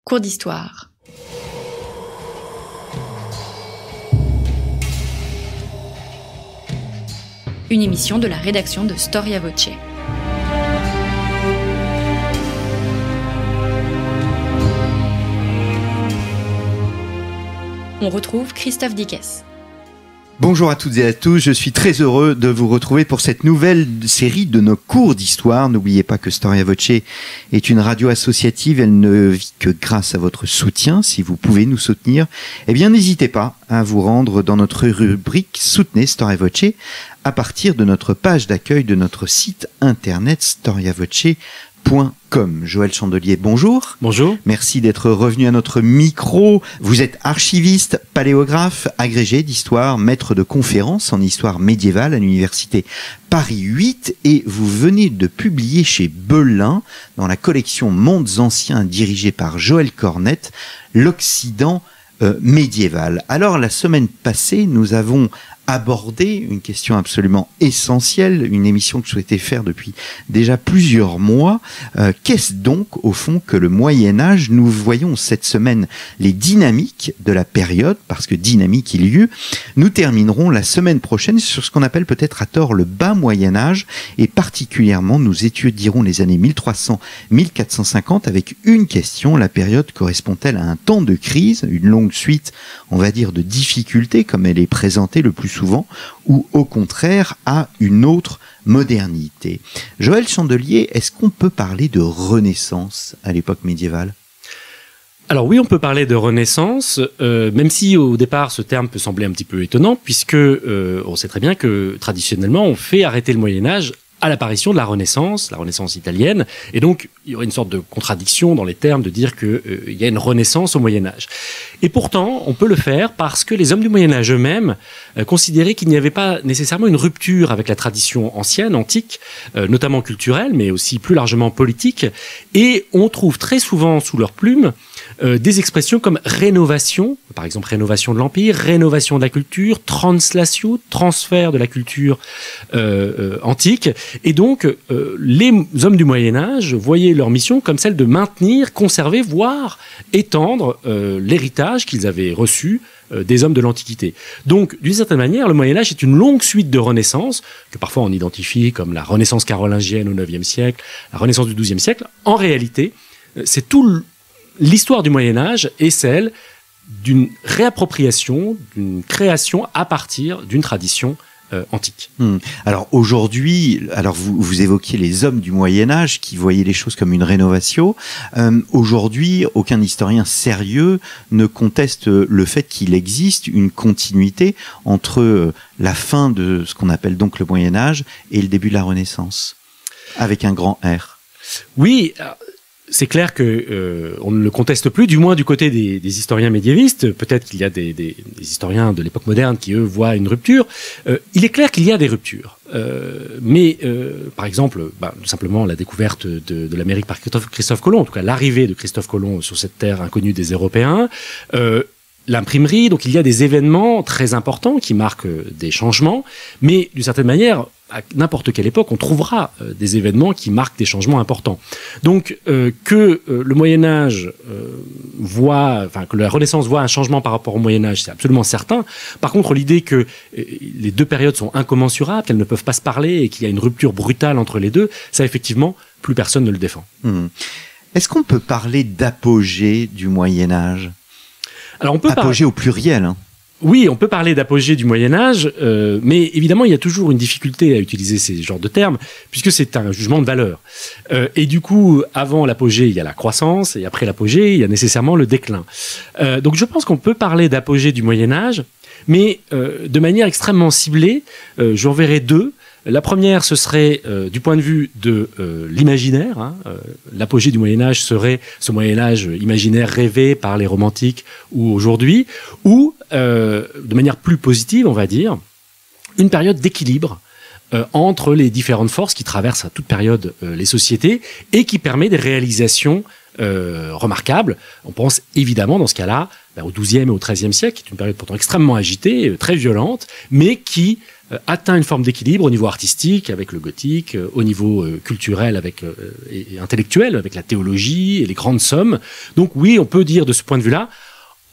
Cours d'histoire. Une émission de la rédaction de Storia Voce. On retrouve Christophe Dickès. Bonjour à toutes et à tous, je suis très heureux de vous retrouver pour cette nouvelle série de nos cours d'histoire. N'oubliez pas que Storia Voce est une radio associative, elle ne vit que grâce à votre soutien. Si vous pouvez nous soutenir, eh bien n'hésitez pas à vous rendre dans notre rubrique Soutenez Storia Voce à partir de notre page d'accueil de notre site internet storiavoce.com. Joël Chandelier, bonjour. Bonjour. Merci d'être revenu à notre micro. Vous êtes archiviste, paléographe, agrégé d'histoire, maître de conférences en histoire médiévale à l'université Paris 8 et vous venez de publier chez Belin, dans la collection Mondes anciens dirigée par Joël Cornette, l'Occident médiéval. Alors la semaine passée, nous avons abordé une question absolument essentielle, une émission que je souhaitais faire depuis déjà plusieurs mois. Qu'est-ce donc au fond que le Moyen-Âge? Nous voyons cette semaine les dynamiques de la période, parce que dynamique il y eut. Nous terminerons la semaine prochaine sur ce qu'on appelle peut-être à tort le bas Moyen-Âge, et particulièrement nous étudierons les années 1300-1450 avec une question: la période correspond-elle à un temps de crise, une longue suite, on va dire, de difficultés comme elle est présentée le plus souvent, ou au contraire à une autre modernité? Joël Chandelier, est-ce qu'on peut parler de renaissance à l'époque médiévale? Alors oui, on peut parler de renaissance, même si au départ ce terme peut sembler un petit peu étonnant, puisque on sait très bien que traditionnellement on fait arrêter le Moyen-Âge à l'apparition de la Renaissance italienne, et donc il y aurait une sorte de contradiction dans les termes de dire qu'il y a une renaissance au Moyen-Âge. Et pourtant, on peut le faire parce que les hommes du Moyen-Âge eux-mêmes considéraient qu'il n'y avait pas nécessairement une rupture avec la tradition ancienne, antique, notamment culturelle, mais aussi plus largement politique, et on trouve très souvent sous leur plume des expressions comme rénovation, par exemple rénovation de l'Empire, rénovation de la culture, translatio, transfert de la culture antique. Et donc, les hommes du Moyen-Âge voyaient leur mission comme celle de maintenir, conserver, voire étendre l'héritage qu'ils avaient reçu des hommes de l'Antiquité. Donc, d'une certaine manière, le Moyen-Âge est une longue suite de renaissances, que parfois on identifie comme la Renaissance carolingienne au IXe siècle, la Renaissance du XIIe siècle. En réalité, c'est tout l'histoire du Moyen-Âge est celle d'une réappropriation, d'une création à partir d'une tradition antique. Alors aujourd'hui, vous évoquiez les hommes du Moyen-Âge qui voyaient les choses comme une rénovation. Aujourd'hui, aucun historien sérieux ne conteste le fait qu'il existe une continuité entre la fin de ce qu'on appelle donc le Moyen-Âge et le début de la Renaissance, avec un grand R. Oui, c'est clair que on ne le conteste plus, du moins du côté des historiens médiévistes. Peut-être qu'il y a des historiens de l'époque moderne qui, eux, voient une rupture. Il est clair qu'il y a des ruptures. Mais, par exemple, tout simplement la découverte de l'Amérique par Christophe Colomb, en tout cas l'arrivée de Christophe Colomb sur cette terre inconnue des Européens, l'imprimerie, donc il y a des événements très importants qui marquent des changements, mais d'une certaine manière, à n'importe quelle époque, on trouvera des événements qui marquent des changements importants. Donc que le Moyen-Âge que la Renaissance voit un changement par rapport au Moyen-Âge, c'est absolument certain. Par contre, l'idée que les deux périodes sont incommensurables, qu'elles ne peuvent pas se parler et qu'il y a une rupture brutale entre les deux, ça effectivement, plus personne ne le défend. Est-ce qu'on peut parler d'apogée du Moyen-Âge? Alors on peut apogée au pluriel, hein. Oui, on peut parler d'apogée du Moyen-Âge, mais évidemment, il y a toujours une difficulté à utiliser ces genres de termes, puisque c'est un jugement de valeur. Et du coup, avant l'apogée, il y a la croissance, et après l'apogée, il y a nécessairement le déclin. Donc je pense qu'on peut parler d'apogée du Moyen-Âge, mais de manière extrêmement ciblée. J'en verrai deux. La première, ce serait du point de vue de l'imaginaire. L'apogée du Moyen-Âge serait ce Moyen-Âge imaginaire rêvé par les romantiques ou aujourd'hui, ou de manière plus positive, on va dire, une période d'équilibre entre les différentes forces qui traversent à toute période les sociétés et qui permet des réalisations remarquables. On pense évidemment dans ce cas-là au XIIe et au XIIIe siècle, qui est une période pourtant extrêmement agitée, très violente, mais qui atteint une forme d'équilibre au niveau artistique avec le gothique, au niveau culturel et intellectuel avec la théologie et les grandes sommes. Donc oui, on peut dire de ce point de vue-là,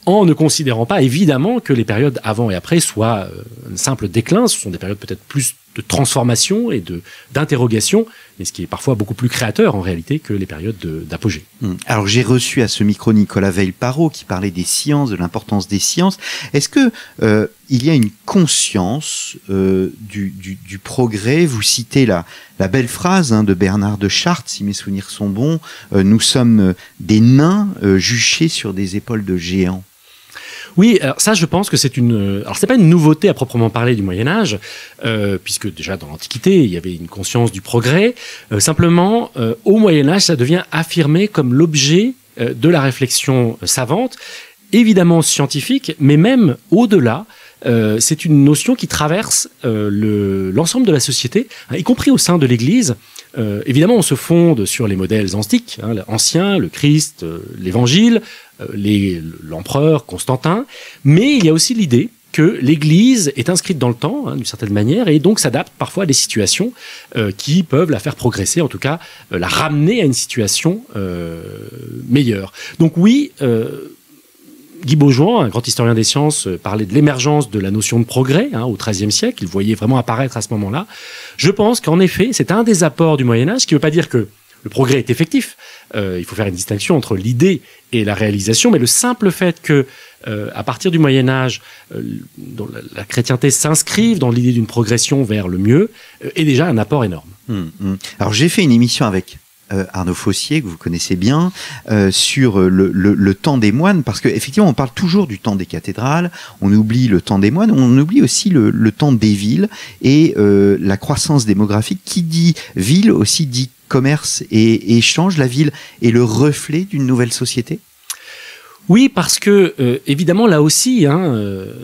en ne considérant pas évidemment que les périodes avant et après soient un simple déclin. Ce sont des périodes peut-être plus de transformation et d'interrogation, mais ce qui est parfois beaucoup plus créateur en réalité que les périodes d'apogée. Alors j'ai reçu à ce micro Nicolas Veil-Parot qui parlait des sciences, de l'importance des sciences. Est-ce que il y a une conscience du progrès? Vous citez la belle phrase de Bernard de Chartres, si mes souvenirs sont bons, nous sommes des nains juchés sur des épaules de géants. Oui, alors ça, je pense que alors c'est pas une nouveauté à proprement parler du Moyen-Âge, puisque déjà dans l'Antiquité, il y avait une conscience du progrès. Simplement, au Moyen-Âge, ça devient affirmé comme l'objet de la réflexion savante, évidemment scientifique, mais même au-delà. C'est une notion qui traverse l'ensemble de la société, y compris au sein de l'Église. Évidemment, on se fonde sur les modèles antiques, anciens, le Christ, l'Évangile, l'empereur Constantin, mais il y a aussi l'idée que l'Église est inscrite dans le temps, d'une certaine manière, et donc s'adapte parfois à des situations qui peuvent la faire progresser, en tout cas la ramener à une situation meilleure. Donc oui, Guy Beaujoin, un grand historien des sciences, parlait de l'émergence de la notion de progrès au XIIIe siècle. Il voyait vraiment apparaître à ce moment-là. Je pense qu'en effet, c'est un des apports du Moyen-Âge, qui ne veut pas dire que le progrès est effectif. Il faut faire une distinction entre l'idée et la réalisation, mais le simple fait que, à partir du Moyen-Âge, la chrétienté s'inscrive dans l'idée d'une progression vers le mieux, est déjà un apport énorme. Alors j'ai fait une émission avec Arnaud Fossier, que vous connaissez bien, sur le temps des moines, parce qu'effectivement, on parle toujours du temps des cathédrales, on oublie le temps des moines, on oublie aussi le temps des villes et la croissance démographique. Qui dit ville aussi dit commerce et échange. La ville est le reflet d'une nouvelle société. Oui, parce que évidemment là aussi,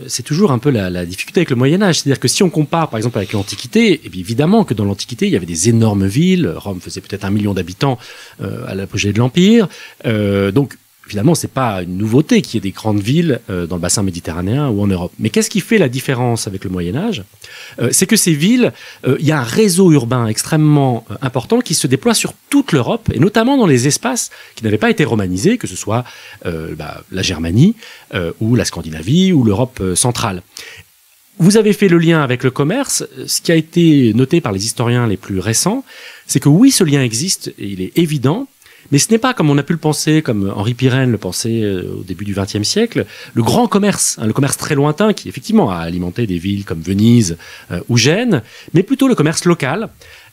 c'est toujours un peu la difficulté avec le Moyen-Âge. C'est-à-dire que si on compare par exemple avec l'Antiquité, eh bien, évidemment que dans l'Antiquité il y avait des énormes villes. Rome faisait peut-être 1 million d'habitants à l'apogée de l'Empire. Donc finalement, c'est pas une nouveauté qu'il y ait des grandes villes dans le bassin méditerranéen ou en Europe. Mais qu'est-ce qui fait la différence avec le Moyen-Âge ? C'est que ces villes, il y a un réseau urbain extrêmement important qui se déploie sur toute l'Europe, et notamment dans les espaces qui n'avaient pas été romanisés, que ce soit la Germanie, ou la Scandinavie, ou l'Europe centrale. Vous avez fait le lien avec le commerce. Ce qui a été noté par les historiens les plus récents, c'est que oui, ce lien existe, et il est évident, mais ce n'est pas comme on a pu le penser, comme Henri Pirenne le pensait au début du XXe siècle, le grand commerce, le commerce très lointain qui effectivement a alimenté des villes comme Venise ou Gênes, mais plutôt le commerce local.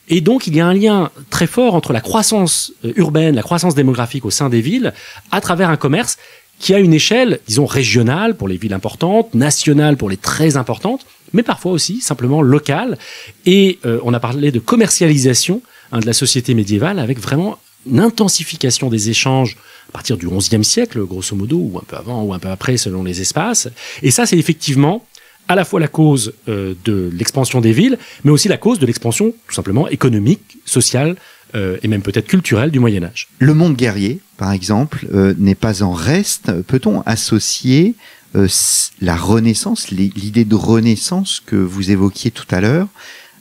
Et donc il y a un lien très fort entre la croissance urbaine, la croissance démographique au sein des villes, à travers un commerce qui a une échelle, disons, régionale pour les villes importantes, nationale pour les très importantes, mais parfois aussi simplement locale. Et on a parlé de commercialisation de la société médiévale avec vraiment une intensification des échanges à partir du XIe siècle, grosso modo, ou un peu avant ou un peu après, selon les espaces. Et ça, c'est effectivement à la fois la cause de l'expansion des villes, mais aussi la cause de l'expansion, tout simplement, économique, sociale, et même peut-être culturelle du Moyen-Âge. Le monde guerrier, par exemple, n'est pas en reste. Peut-on associer la Renaissance, l'idée de Renaissance que vous évoquiez tout à l'heure,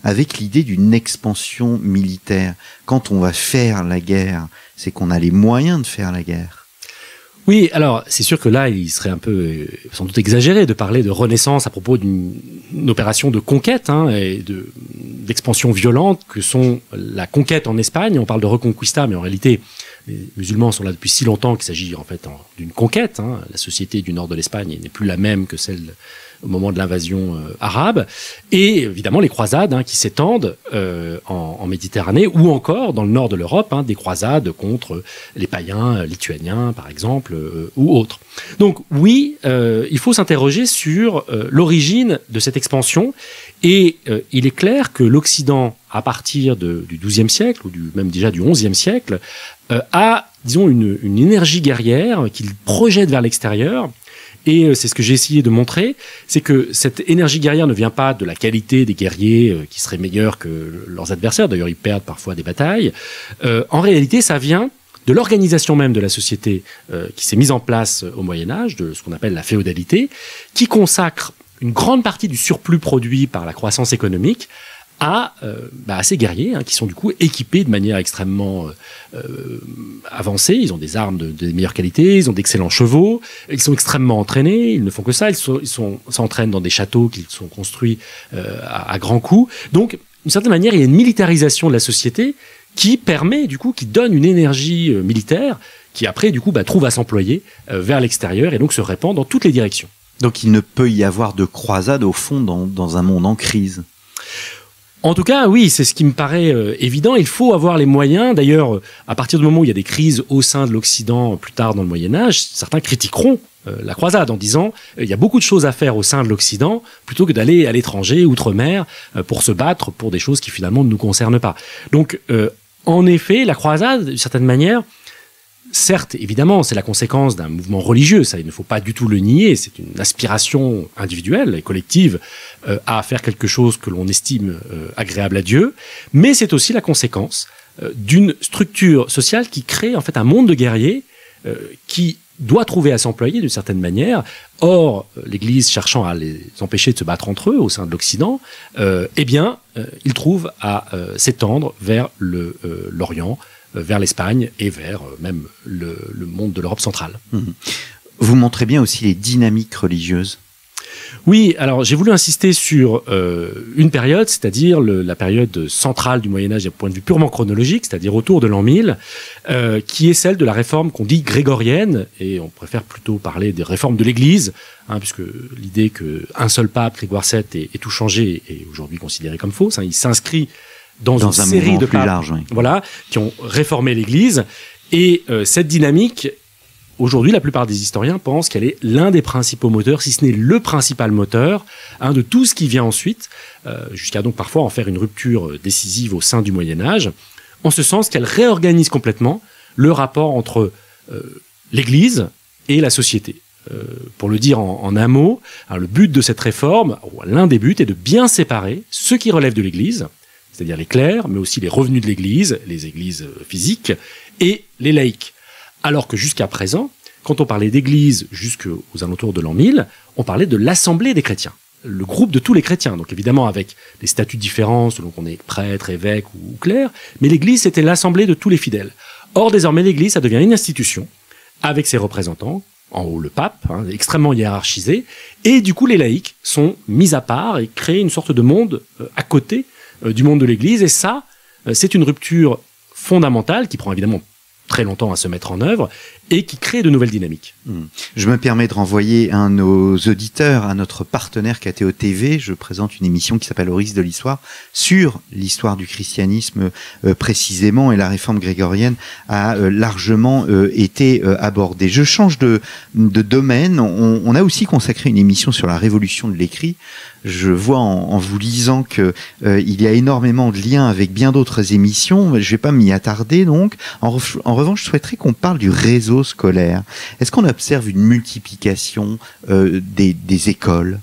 avec l'idée d'une expansion militaire? Quand on va faire la guerre, c'est qu'on a les moyens de faire la guerre. Oui, alors c'est sûr que là, il serait un peu, sans doute exagéré de parler de renaissance à propos d'une opération de conquête et d'expansion violente que sont la conquête en Espagne. On parle de reconquista, mais en réalité, les musulmans sont là depuis si longtemps qu'il s'agit en fait d'une conquête. La société du nord de l'Espagne n'est plus la même que celle au moment de l'invasion arabe, et évidemment les croisades qui s'étendent en Méditerranée, ou encore dans le nord de l'Europe, des croisades contre les païens lituaniens par exemple, ou autres. Donc oui, il faut s'interroger sur l'origine de cette expansion, et il est clair que l'Occident, à partir du XIIe siècle, ou même déjà du XIe siècle, a, disons, une énergie guerrière qu'il projette vers l'extérieur. Et c'est ce que j'ai essayé de montrer, c'est que cette énergie guerrière ne vient pas de la qualité des guerriers qui seraient meilleurs que leurs adversaires, d'ailleurs ils perdent parfois des batailles. En réalité, ça vient de l'organisation même de la société qui s'est mise en place au Moyen-Âge, de ce qu'on appelle la féodalité, qui consacre une grande partie du surplus produit par la croissance économique à ces guerriers qui sont du coup équipés de manière extrêmement avancée. Ils ont des armes de meilleure qualité, ils ont d'excellents chevaux, ils sont extrêmement entraînés, ils ne font que ça, ils s'entraînent dans des châteaux qu'ils sont construits à grands coups. Donc, d'une certaine manière, il y a une militarisation de la société qui permet, du coup, qui donne une énergie militaire qui après, du coup, trouve à s'employer vers l'extérieur et donc se répand dans toutes les directions. Donc il ne peut y avoir de croisade, au fond, dans un monde en crise. En tout cas, oui, c'est ce qui me paraît évident. Il faut avoir les moyens. D'ailleurs, à partir du moment où il y a des crises au sein de l'Occident, plus tard dans le Moyen-Âge, certains critiqueront la croisade en disant il y a beaucoup de choses à faire au sein de l'Occident plutôt que d'aller à l'étranger, outre-mer, pour se battre pour des choses qui finalement ne nous concernent pas. Donc, en effet, la croisade, d'une certaine manière, certes, évidemment, c'est la conséquence d'un mouvement religieux, ça, il ne faut pas du tout le nier, c'est une aspiration individuelle et collective à faire quelque chose que l'on estime agréable à Dieu, mais c'est aussi la conséquence d'une structure sociale qui crée en fait un monde de guerriers qui doit trouver à s'employer d'une certaine manière. Or, l'Église cherchant à les empêcher de se battre entre eux au sein de l'Occident, il trouve à s'étendre vers l'Orient, vers l'Espagne et vers même le monde de l'Europe centrale. Vous montrez bien aussi les dynamiques religieuses. Oui, alors j'ai voulu insister sur une période, c'est-à-dire la période centrale du Moyen-Âge d'un point de vue purement chronologique, c'est-à-dire autour de l'an 1000, qui est celle de la réforme qu'on dit grégorienne, et on préfère plutôt parler des réformes de l'Église, puisque l'idée qu'un seul pape, Grégoire VII, ait tout changé est aujourd'hui considérée comme fausse. Il s'inscrit dans une série de papes large, qui ont réformé l'Église. Et cette dynamique, aujourd'hui, la plupart des historiens pensent qu'elle est l'un des principaux moteurs, si ce n'est le principal moteur, de tout ce qui vient ensuite, jusqu'à donc parfois en faire une rupture décisive au sein du Moyen-Âge, en ce sens qu'elle réorganise complètement le rapport entre l'Église et la société. Pour le dire en un mot, le but de cette réforme, l'un des buts, est de bien séparer ce qui relève de l'Église, c'est-à-dire les clercs, mais aussi les revenus de l'Église, les églises physiques, et les laïcs. Alors que jusqu'à présent, quand on parlait d'Église jusqu'aux alentours de l'an 1000, on parlait de l'Assemblée des chrétiens, le groupe de tous les chrétiens, donc évidemment avec des statuts différents selon qu'on est prêtre, évêque ou clerc, mais l'Église c'était l'Assemblée de tous les fidèles. Or désormais l'Église, ça devient une institution, avec ses représentants, en haut le pape, extrêmement hiérarchisé, et du coup les laïcs sont mis à part et créent une sorte de monde à côté du monde de l'Église, et ça, c'est une rupture fondamentale qui prend évidemment très longtemps à se mettre en œuvre et qui crée de nouvelles dynamiques. Je me permets de renvoyer un de nos auditeurs à notre partenaire KTO TV. Je présente une émission qui s'appelle Au risque de l'histoire sur l'histoire du christianisme précisément, et la réforme grégorienne a largement été abordée. Je change de domaine. On a aussi consacré une émission sur la révolution de l'écrit. Je vois en vous lisant que il y a énormément de liens avec bien d'autres émissions. Je vais pas m'y attarder donc. En revanche, je souhaiterais qu'on parle du réseau scolaire. Est-ce qu'on observe une multiplication des écoles ?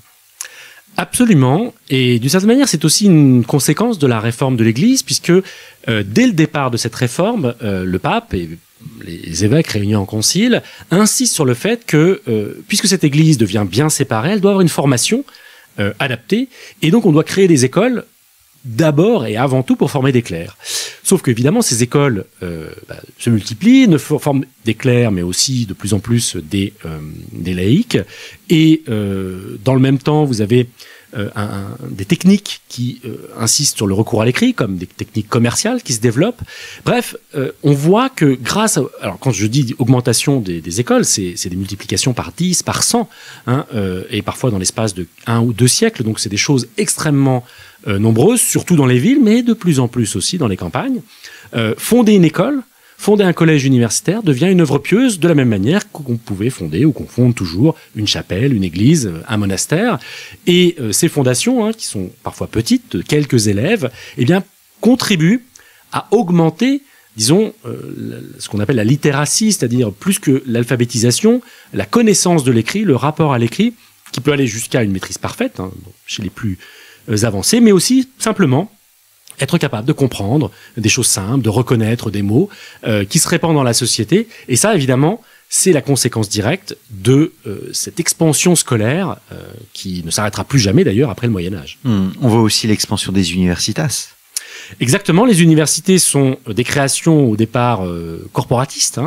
Absolument. Et d'une certaine manière, c'est aussi une conséquence de la réforme de l'Église, puisque dès le départ de cette réforme, le pape et les évêques réunis en concile insistent sur le fait que, puisque cette Église devient bien séparée, elle doit avoir une formation adaptée, et donc on doit créer des écoles d'abord et avant tout pour former des clercs. Sauf qu'évidemment, ces écoles se multiplient, ne forment des clercs, mais aussi de plus en plus des laïcs. Et dans le même temps, vous avez des techniques qui insistent sur le recours à l'écrit, comme des techniques commerciales qui se développent. Bref, on voit que grâce à... Alors, quand je dis augmentation des écoles, c'est des multiplications par 10, par 100, et parfois dans l'espace de 1 ou 2 siècles. Donc, c'est des choses extrêmement nombreuses, surtout dans les villes, mais de plus en plus aussi dans les campagnes. Fonder une école, fonder un collège universitaire devient une œuvre pieuse de la même manière qu'on pouvait fonder ou qu'on fonde toujours une chapelle, une église, un monastère. Et ces fondations, qui sont parfois petites, de quelques élèves, contribuent à augmenter, disons, ce qu'on appelle la littératie, c'est-à-dire plus que l'alphabétisation, la connaissance de l'écrit, le rapport à l'écrit, qui peut aller jusqu'à une maîtrise parfaite, chez les plus avancés, mais aussi simplement être capable de comprendre des choses simples, de reconnaître des mots qui se répandent dans la société. Et ça, évidemment, c'est la conséquence directe de cette expansion scolaire qui ne s'arrêtera plus jamais d'ailleurs après le Moyen-Âge. On voit aussi l'expansion des universitas. Exactement, les universités sont des créations au départ corporatistes.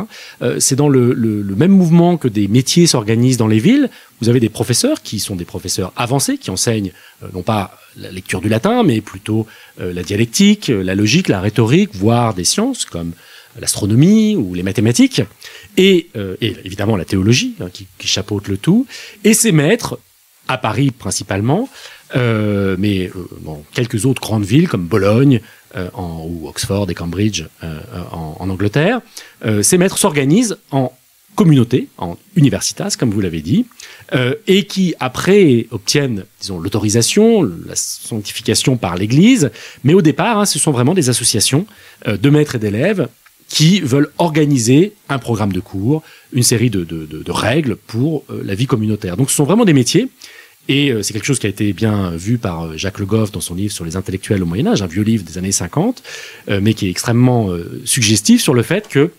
C'est dans le même mouvement que des métiers s'organisent dans les villes. Vous avez des professeurs qui sont des professeurs avancés, qui enseignent non pas la lecture du latin, mais plutôt la dialectique, la logique, la rhétorique, voire des sciences comme l'astronomie ou les mathématiques, et évidemment la théologie qui chapeaute le tout. Et ces maîtres, à Paris principalement, mais dans quelques autres grandes villes comme Bologne ou Oxford et Cambridge en Angleterre, ces maîtres s'organisent en communautés, en universitas, comme vous l'avez dit, et qui après obtiennent, disons, l'autorisation, la sanctification par l'Église, mais au départ, ce sont vraiment des associations de maîtres et d'élèves qui veulent organiser un programme de cours, une série de règles pour la vie communautaire. Donc ce sont vraiment des métiers. Et c'est quelque chose qui a été bien vu par Jacques Le Goff dans son livre sur les intellectuels au Moyen-Âge, un vieux livre des années 50, mais qui est extrêmement suggestif sur le fait que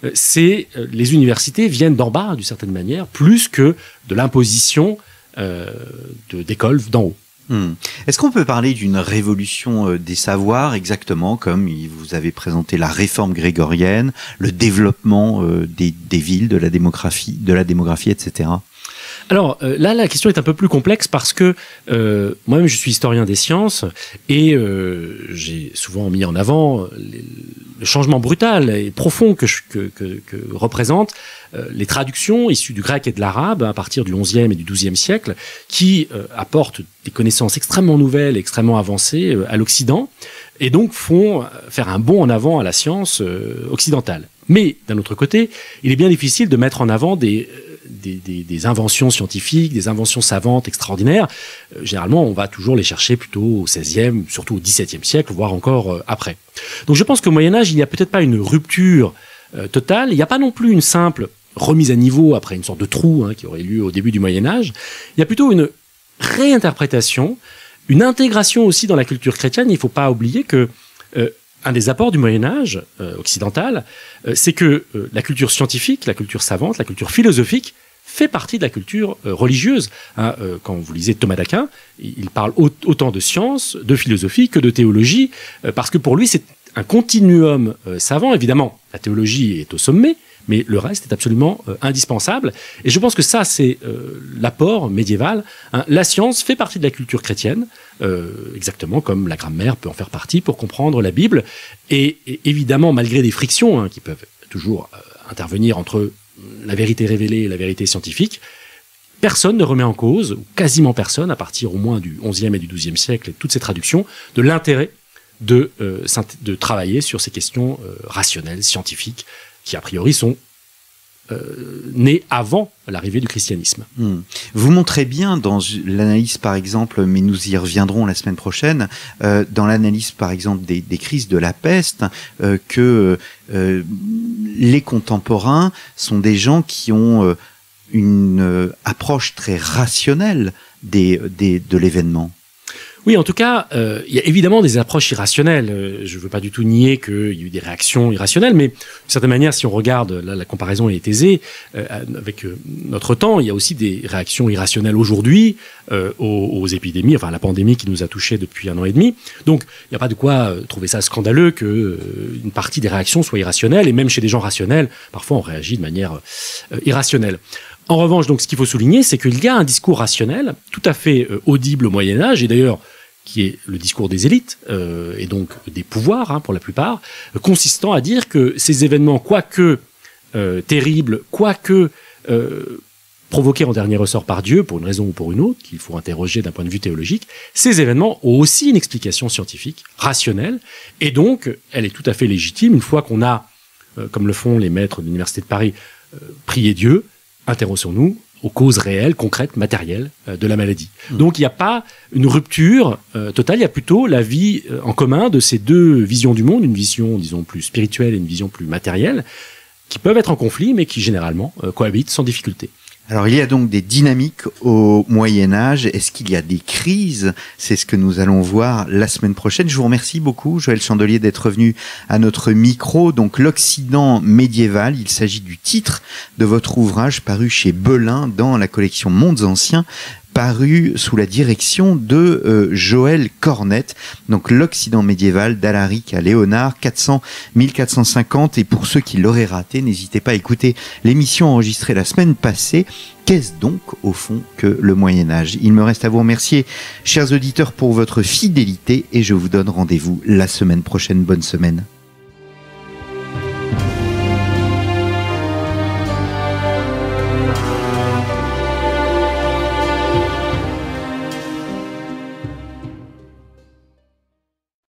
les universités viennent d'en bas, d'une certaine manière, plus que de l'imposition d'écoles d'en haut. Est-ce qu'on peut parler d'une révolution des savoirs, exactement comme vous avez présenté la réforme grégorienne, le développement des villes, de la démographie, etc. Alors là, la question est un peu plus complexe parce que moi-même, je suis historien des sciences et j'ai souvent mis en avant le changement brutal et profond que représentent les traductions issues du grec et de l'arabe à partir du XIe et du XIIe siècle qui apportent des connaissances extrêmement nouvelles, extrêmement avancées à l'Occident et donc font faire un bond en avant à la science occidentale. Mais d'un autre côté, il est bien difficile de mettre en avant des inventions scientifiques, des inventions savantes extraordinaires. Généralement, on va toujours les chercher plutôt au XVIe, surtout au XVIIe siècle, voire encore après. Donc je pense qu'au Moyen-Âge, il n'y a peut-être pas une rupture totale, il n'y a pas non plus une simple remise à niveau après une sorte de trou qui aurait lieu au début du Moyen-Âge. Il y a plutôt une réinterprétation, une intégration aussi dans la culture chrétienne. Il ne faut pas oublier que un des apports du Moyen-Âge occidental, c'est que la culture scientifique, la culture savante, la culture philosophique fait partie de la culture religieuse. Quand vous lisez Thomas d'Aquin, il parle autant de science, de philosophie que de théologie, parce que pour lui, c'est un continuum savant. Évidemment, la théologie est au sommet, mais le reste est absolument indispensable. Et je pense que ça, c'est l'apport médiéval. La science fait partie de la culture chrétienne, exactement comme la grammaire peut en faire partie pour comprendre la Bible. Et évidemment, malgré des frictions qui peuvent toujours intervenir entre la vérité révélée et la vérité scientifique, personne ne remet en cause, ou quasiment personne, à partir au moins du XIe et du XIIe siècle et toutes ces traductions, de l'intérêt de travailler sur ces questions rationnelles, scientifiques, qui a priori sont nées avant l'arrivée du christianisme. Vous montrez bien dans l'analyse, par exemple, mais nous y reviendrons la semaine prochaine, dans l'analyse, par exemple, des crises de la peste, que les contemporains sont des gens qui ont une approche très rationnelle de l'événement. Oui, en tout cas, il y a évidemment des approches irrationnelles. Je ne veux pas du tout nier qu'il y a eu des réactions irrationnelles, mais d'une certaine manière, si on regarde, là, la comparaison est aisée, avec notre temps, il y a aussi des réactions irrationnelles aujourd'hui aux épidémies, enfin à la pandémie qui nous a touchés depuis 1 an et demi. Donc, il n'y a pas de quoi trouver ça scandaleux qu'une partie des réactions soit irrationnelle, et même chez des gens rationnels, parfois on réagit de manière irrationnelle. En revanche, donc, ce qu'il faut souligner, c'est qu'il y a un discours rationnel tout à fait audible au Moyen-Âge, et d'ailleurs qui est le discours des élites, et donc des pouvoirs, pour la plupart, consistant à dire que ces événements, quoique terribles, quoique provoqués en dernier ressort par Dieu, pour une raison ou pour une autre, qu'il faut interroger d'un point de vue théologique, ces événements ont aussi une explication scientifique, rationnelle, et donc elle est tout à fait légitime, une fois qu'on a, comme le font les maîtres de l'Université de Paris, prié Dieu, intéressons-nous aux causes réelles, concrètes, matérielles de la maladie. Donc il n'y a pas une rupture totale, il y a plutôt la vie en commun de ces deux visions du monde, une vision, disons, plus spirituelle et une vision plus matérielle, qui peuvent être en conflit, mais qui généralement cohabitent sans difficulté. Alors, il y a donc des dynamiques au Moyen-Âge. Est-ce qu'il y a des crises? C'est ce que nous allons voir la semaine prochaine. Je vous remercie beaucoup, Joël Chandelier, d'être venu à notre micro. Donc, l'Occident médiéval, il s'agit du titre de votre ouvrage paru chez Belin dans la collection Mondes Anciens, paru sous la direction de Joël Cornette. Donc l'Occident médiéval d'Alaric à Léonard, 400-1450. Et pour ceux qui l'auraient raté, n'hésitez pas à écouter l'émission enregistrée la semaine passée. Qu'est-ce donc au fond que le Moyen-Âge? Il me reste à vous remercier, chers auditeurs, pour votre fidélité et je vous donne rendez-vous la semaine prochaine. Bonne semaine.